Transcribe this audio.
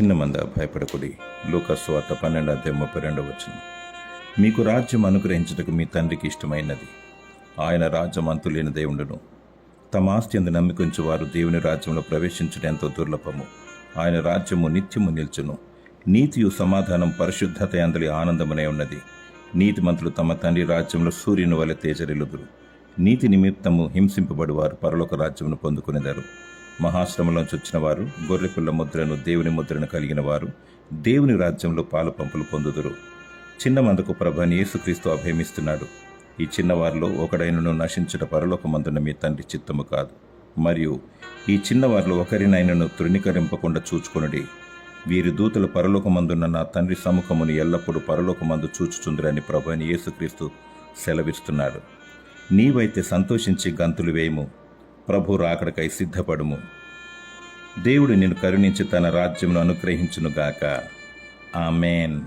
చిన్న మంద భయపడకుడి. లూకాసు సువార్త 12:32. మీకు రాజ్యం అనుగ్రహించుటకు మీ తండ్రికి ఇష్టమైనది. ఆయన రాజ్యం అంతులేని దేవుడును. తమ ఆస్తి అందు నమ్మికుంచు వారు దేవుని రాజ్యంలో ప్రవేశించుట ఎంతో దుర్లభము. ఆయన రాజ్యము నిత్యము నిల్చును. నీతియు సమాధానం పరిశుద్ధత అందలి ఆనందమునే ఉన్నది. నీతిమంతులు తమ తండ్రి రాజ్యంలో సూర్యుని వలె తేజరిల్లుదురు. నీతి నిమిత్తము హింసింపబడువారు పరలోక రాజ్యమును పొందుకునేదారు. మహాశ్రమలోంచి వచ్చిన వారు, గొర్రెపిల్ల ముద్రను దేవుని ముద్రను కలిగిన వారు దేవుని రాజ్యంలో పాలు పంపులు పొందుదురు. చిన్న మందకు ప్రభువైన యేసుక్రీస్తు అభయమిస్తున్నాడు. ఈ చిన్నవారిలో ఒకడైనను నశించుట పరలోకమందున్న మీ తండ్రి చిత్తము కాదు. మరియు ఈ చిన్నవారిలో ఒకరినైనను తృణీకరింపకుండా చూచుకొనుడి. వీరి దూతలు పరలోకమందున్న నా తండ్రి సముఖమును ఎల్లప్పుడూ పరలోకమందు చూచుచుందురని ప్రభువైన యేసుక్రీస్తు సెలవిస్తున్నాడు. నీవైతే సంతోషించి గంతులు వేయము. ప్రభు రాకడకై సిద్ధపడుము. దేవుడు నిన్ను కరుణించి తన రాజ్యమును అనుగ్రహించునుగాక. ఆమేన్.